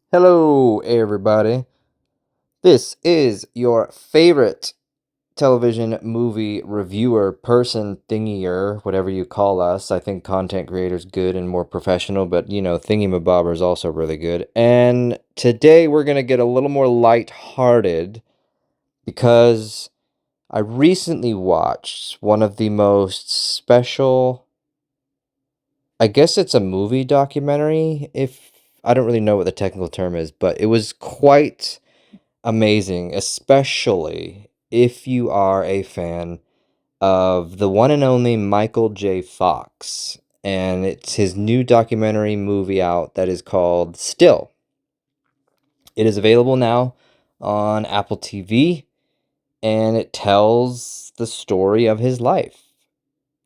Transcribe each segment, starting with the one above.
Hello, everybody. This is your favorite television movie reviewer person thingier, whatever you call us. I think content creator's good and more professional, but thingy-mabobber is also really good. And today we're gonna get a little more light-hearted because I recently watched one of the most special. I guess it's a movie documentary. If I don't really know what the technical term is, but it was quite amazing, especially if you are a fan of the one and only Michael J. Fox. And it's his new documentary movie out that is called Still. It is available now on Apple TV, and it tells the story of his life.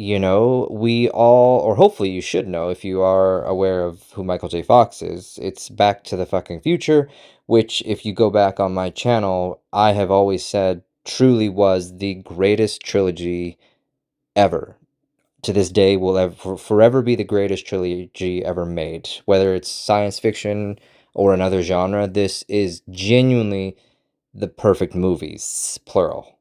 We all, or hopefully you should know if you are aware of who Michael J. Fox is. It's Back to the fucking Future, which, if you go back on my channel, I have always said truly was the greatest trilogy ever. To this day, will ever forever be the greatest trilogy ever made. Whether it's science fiction or another genre, this is genuinely the perfect movies, plural.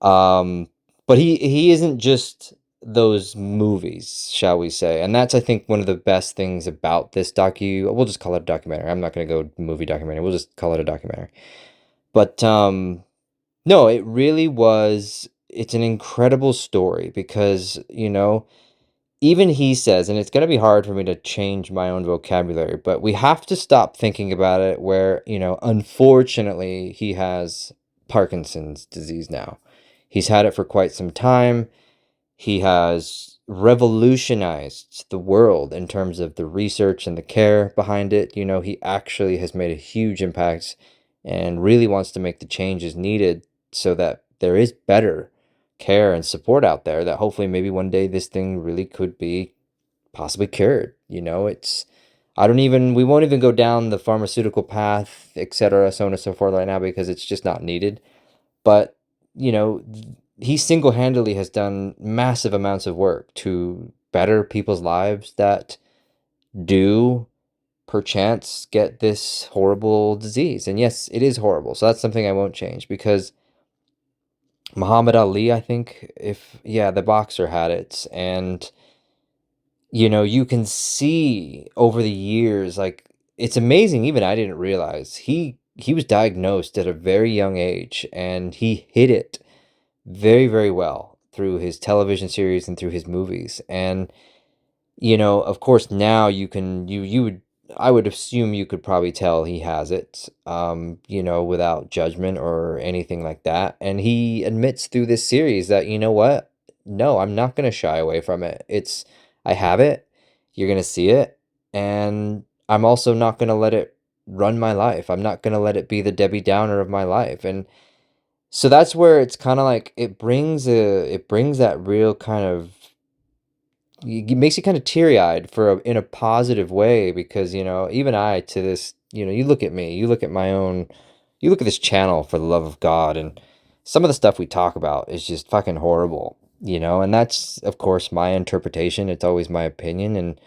Um, but he isn't just those movies, shall we say. And that's, I think, one of the best things about this we'll just call it a documentary. I'm not going to go movie documentary. We'll just call it a documentary. But no, it really was. It's an incredible story because, even he says, and it's going to be hard for me to change my own vocabulary, but we have to stop thinking about it where, unfortunately, he has Parkinson's disease now. He's had it for quite some time. He has revolutionized the world in terms of the research and the care behind it. He actually has made a huge impact and really wants to make the changes needed so that there is better care and support out there, that hopefully maybe one day this thing really could be possibly cured. We won't even go down the pharmaceutical path, etc., so on and so forth right now, because it's just not needed. But, you know, he single-handedly has done massive amounts of work to better people's lives that do perchance get this horrible disease. And yes, it is horrible. So that's something I won't change, because Muhammad Ali, I think, the boxer had it. And, you can see over the years, like, it's amazing. Even I didn't realize he was diagnosed at a very young age, and he hit it very, very well through his television series and through his movies. And, of course, now I would assume you could probably tell he has it, without judgment or anything like that. And he admits through this series that, you know what? No, I'm not going to shy away from it. I have it. You're going to see it. And I'm also not going to let it run my life. I'm not going to let it be the Debbie Downer of my life. And so that's where it's kind of like it brings that real kind of, it makes you kind of teary-eyed in a positive way, because even I, to this, you look at me, you look at this channel, for the love of God, and some of the stuff we talk about is just fucking horrible, and that's, of course, my interpretation. It's always my opinion. And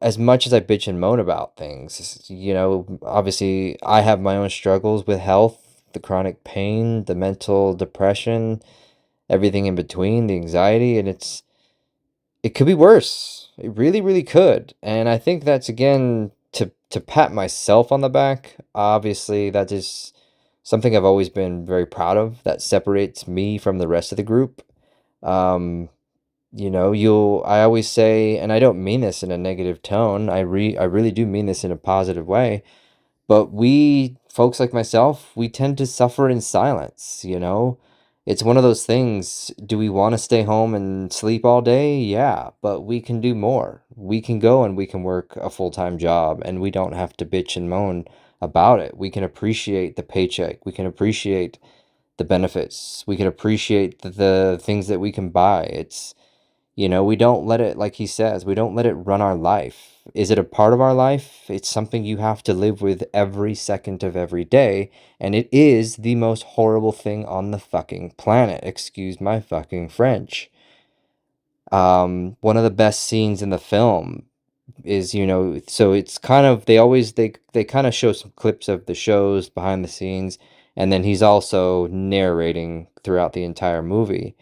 as much as I bitch and moan about things, obviously I have my own struggles with health, the chronic pain, the mental depression, everything in between, the anxiety, and it could be worse. It really, really could. And I think that's, again, to pat myself on the back. Obviously, that is something I've always been very proud of, that separates me from the rest of the group. Um, I always say, and I don't mean this in a negative tone, I really do mean this in a positive way, but folks like myself, we tend to suffer in silence. It's one of those things. Do we want to stay home and sleep all day? Yeah, but we can do more. We can go and we can work a full-time job, and we don't have to bitch and moan about it. We can appreciate the paycheck. We can appreciate the benefits. We can appreciate the things that we can buy. We don't let it, like he says, we don't let it run our life. Is it a part of our life? It's something you have to live with every second of every day, and it is the most horrible thing on the fucking planet. Excuse my fucking French. One of the best scenes in the film, is, so it's kind of, they kind of show some clips of the shows behind the scenes, and then he's also narrating throughout the entire movie.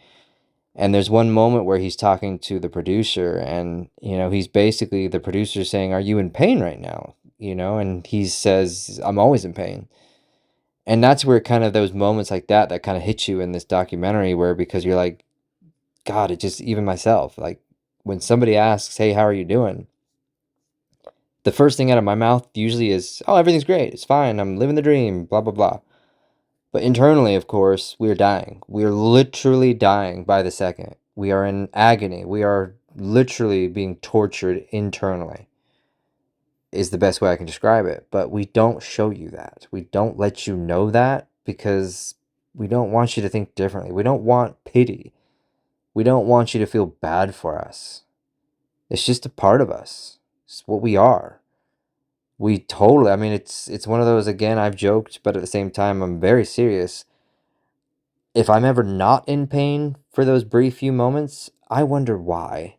And there's one moment where he's talking to the producer, and he's basically, the producer saying, "Are you in pain right now?" And he says, "I'm always in pain." And that's where kind of those moments like that kind of hit you in this documentary, where, because you're like, God, it just, even myself, like, when somebody asks, "Hey, how are you doing?" The first thing out of my mouth usually is, "Oh, everything's great. It's fine. I'm living the dream, blah, blah, blah." But internally, of course, we are dying. We are literally dying by the second. We are in agony. We are literally being tortured internally, is the best way I can describe it. But we don't show you that. We don't let you know that, because we don't want you to think differently. We don't want pity. We don't want you to feel bad for us. It's just a part of us. It's what we are. We totally, I mean, it's one of those, again, I've joked, but at the same time, I'm very serious. If I'm ever not in pain for those brief few moments, I wonder why.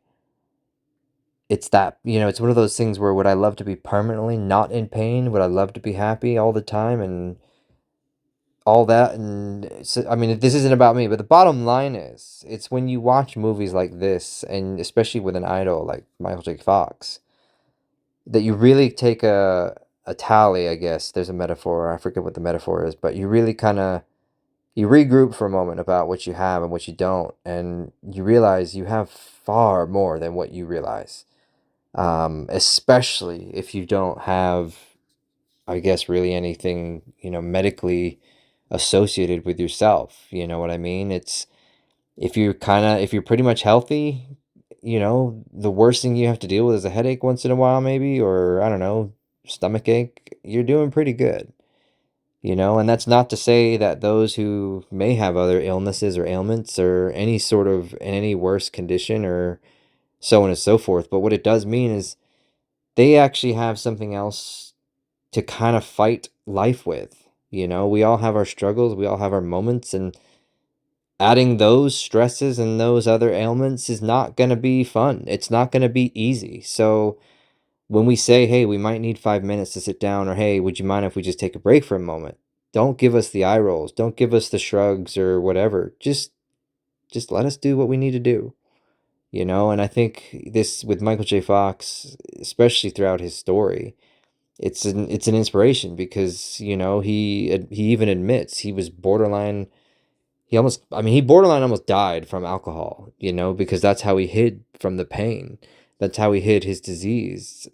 It's that, it's one of those things where, would I love to be permanently not in pain? Would I love to be happy all the time and all that? And so, I mean, this isn't about me, but the bottom line is, it's when you watch movies like this, and especially with an idol like Michael J. Fox, that you really take a tally, I guess. There's a metaphor. I forget what the metaphor is, but you really kind of, you regroup for a moment about what you have and what you don't, and you realize you have far more than what you realize. Especially if you don't have, I guess, really anything, medically associated with yourself. You know what I mean? It's, if you're pretty much healthy, the worst thing you have to deal with is a headache once in a while, maybe, or I don't know, stomach ache. You're doing pretty good. And that's not to say that those who may have other illnesses or ailments or any sort of, in any worse condition or so on and so forth. But what it does mean is they actually have something else to kind of fight life with. We all have our struggles, we all have our moments, and adding those stresses and those other ailments is not going to be fun. It's not going to be easy. So when we say, "Hey, we might need 5 minutes to sit down," or, "Hey, would you mind if we just take a break for a moment?" Don't give us the eye rolls. Don't give us the shrugs or whatever. Just let us do what we need to do. And I think this, with Michael J. Fox, especially throughout his story, it's an inspiration, because he even admits he was borderline. He almost, I mean, he borderline almost died from alcohol. Because that's how he hid from the pain. That's how he hid his disease.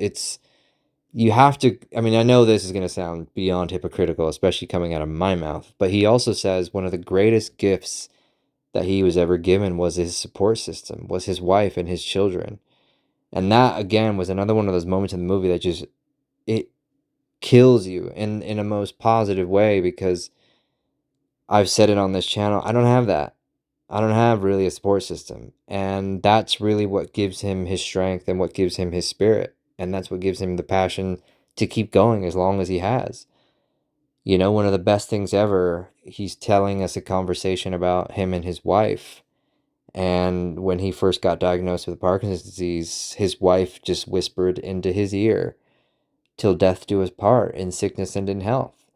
You have to, I mean, I know this is going to sound beyond hypocritical, especially coming out of my mouth, but he also says one of the greatest gifts that he was ever given was his support system, was his wife and his children. And that, again, was another one of those moments in the movie that just, it kills you in a most positive way, because I've said it on this channel, I don't have that. I don't have really a support system. And that's really what gives him his strength and what gives him his spirit. And that's what gives him the passion to keep going as long as he has. One of the best things ever, he's telling us a conversation about him and his wife. And when he first got diagnosed with Parkinson's disease, his wife just whispered into his ear, "Till death do us part, in sickness and in health."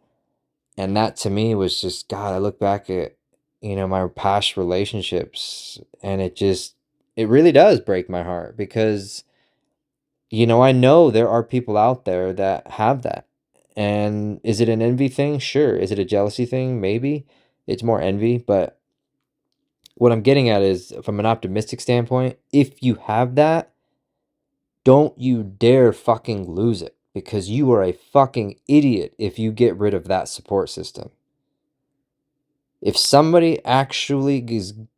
And that to me was just, God, I look back at, my past relationships, and it really does break my heart, because, I know there are people out there that have that. And is it an envy thing? Sure. Is it a jealousy thing? Maybe. It's more envy. But what I'm getting at is, from an optimistic standpoint, if you have that, don't you dare fucking lose it, because you are a fucking idiot if you get rid of that support system. If somebody actually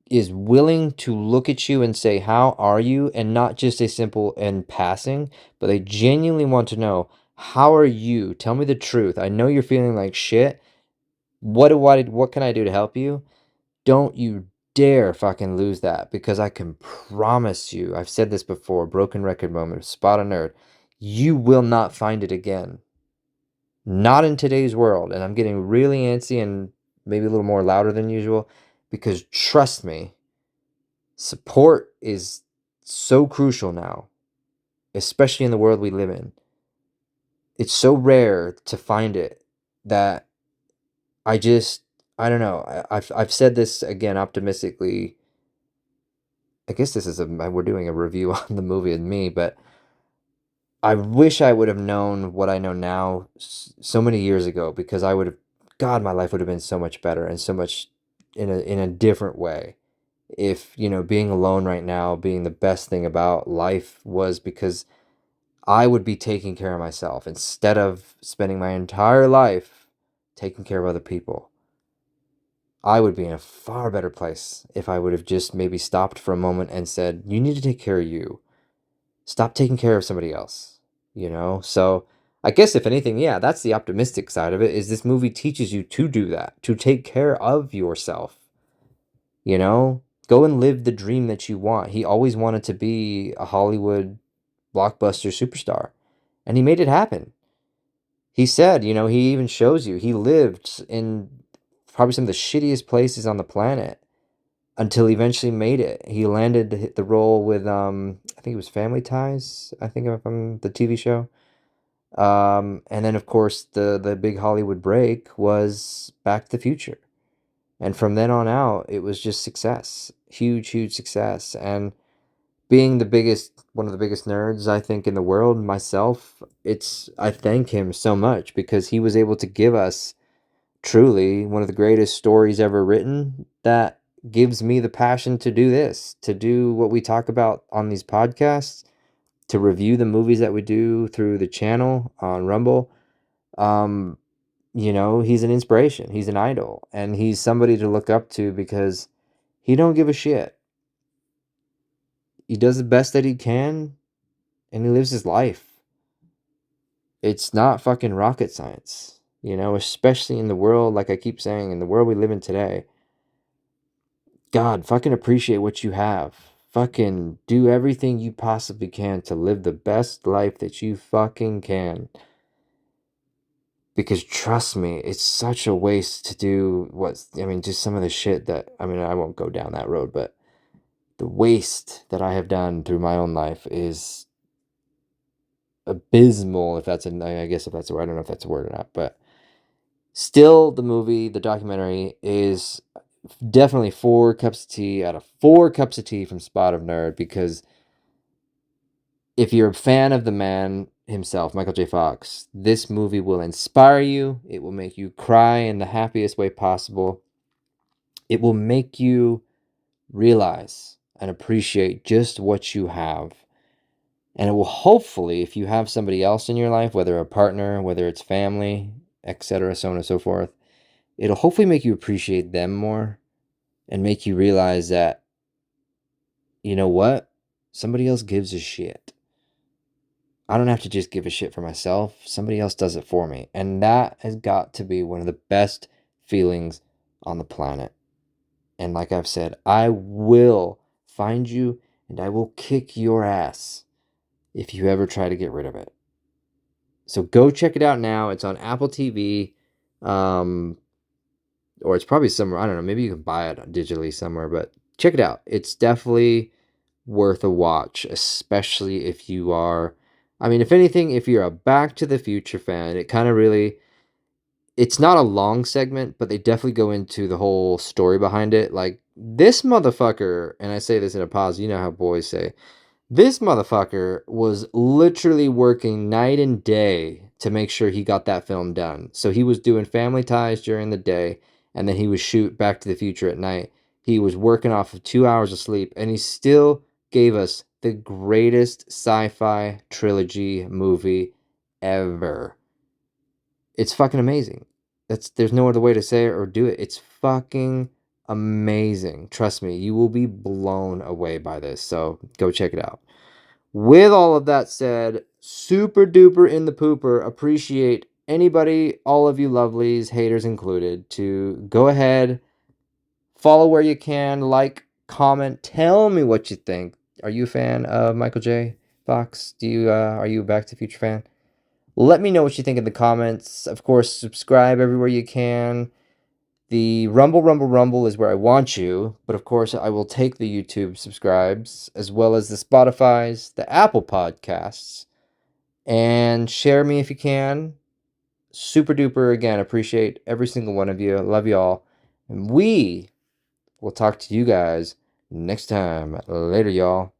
is willing to look at you and say, "How are you?" and not just a simple "and passing," but they genuinely want to know, "How are you? Tell me the truth. I know you're feeling like shit. What can I do to help you?" Don't you dare fucking lose that, because I can promise you, I've said this before, broken record moment, spot a nerd, you will not find it again. Not in today's world. And I'm getting really antsy and maybe a little more louder than usual, because trust me, support is so crucial now. especially in the world we live in. It's so rare to find it that I just, I don't know. I've said this again optimistically. I guess this is we're doing a review on the movie and me, but I wish I would have known what I know now so many years ago, because I would have, God, my life would have been so much better and so much in a different way. If, being alone right now being the best thing about life was because I would be taking care of myself instead of spending my entire life taking care of other people. I would be in a far better place if I would have just maybe stopped for a moment and said, "You need to take care of you. Stop taking care of somebody else." So I guess if anything, yeah, that's the optimistic side of it, is this movie teaches you to do that, to take care of yourself. Go and live the dream that you want. He always wanted to be a Hollywood blockbuster superstar, and he made it happen. He said, he even shows you he lived in probably some of the shittiest places on the planet until he eventually made it. He landed the role with I think it was Family Ties, I think, from the TV show. And then of course the big Hollywood break was Back to the Future. And from then on out, it was just success. Huge, huge success. And being one of the biggest nerds, I think, in the world, myself, I thank him so much because he was able to give us truly one of the greatest stories ever written that gives me the passion to do this, to do what we talk about on these podcasts, to review the movies that we do through the channel on Rumble. Um, he's an inspiration. He's an idol, and he's somebody to look up to because he don't give a shit. He does the best that he can, and he lives his life. It's not fucking rocket science, especially in the world, like I keep saying, in the world we live in today. God, fucking appreciate what you have. Fucking do everything you possibly can to live the best life that you fucking can. Because trust me, it's such a waste to do just some of the shit that, I won't go down that road, but the waste that I have done through my own life is abysmal, if that's I guess if that's a word, I don't know if that's a word or not, but still, the documentary is definitely 4 cups of tea out of 4 cups of tea from Spot of Nerd, because if you're a fan of the man himself, Michael J. Fox, this movie will inspire you. It will make you cry in the happiest way possible. It will make you realize and appreciate just what you have. And it will hopefully, if you have somebody else in your life, whether a partner, whether it's family, etc., so on and so forth, it'll hopefully make you appreciate them more and make you realize that, you know what? Somebody else gives a shit. I don't have to just give a shit for myself. Somebody else does it for me. And that has got to be one of the best feelings on the planet. And like I've said, I will find you and I will kick your ass if you ever try to get rid of it. So go check it out now. It's on Apple TV. Or it's probably somewhere, I don't know, maybe you can buy it digitally somewhere, but check it out. It's definitely worth a watch, especially if you are, if anything, if you're a Back to the Future fan. It kind of really, it's not a long segment, but they definitely go into the whole story behind it. Like, this motherfucker, and I say this in a pause, you know how boys say, this motherfucker was literally working night and day to make sure he got that film done. So he was doing Family Ties during the day, and then he would shoot Back to the Future at night. He was working off of 2 hours of sleep, and he still gave us the greatest sci-fi trilogy movie ever. It's fucking amazing. There's no other way to say it or do it. It's fucking amazing. Trust me, you will be blown away by this. So go check it out. With all of that said, super duper in the pooper, appreciate anybody, all of you lovelies, haters included, to go ahead, follow where you can, like, comment, tell me what you think. Are you a fan of Michael J. Fox? Are you a Back to the Future fan? Let me know what you think in the comments. Of course, subscribe everywhere you can. The Rumble is where I want you, but of course I will take the YouTube subscribes as well as the Spotify's, the Apple Podcasts, and share me if you can. Super duper again, appreciate every single one of you. Love you all. And we will talk to you guys next time. Later, y'all.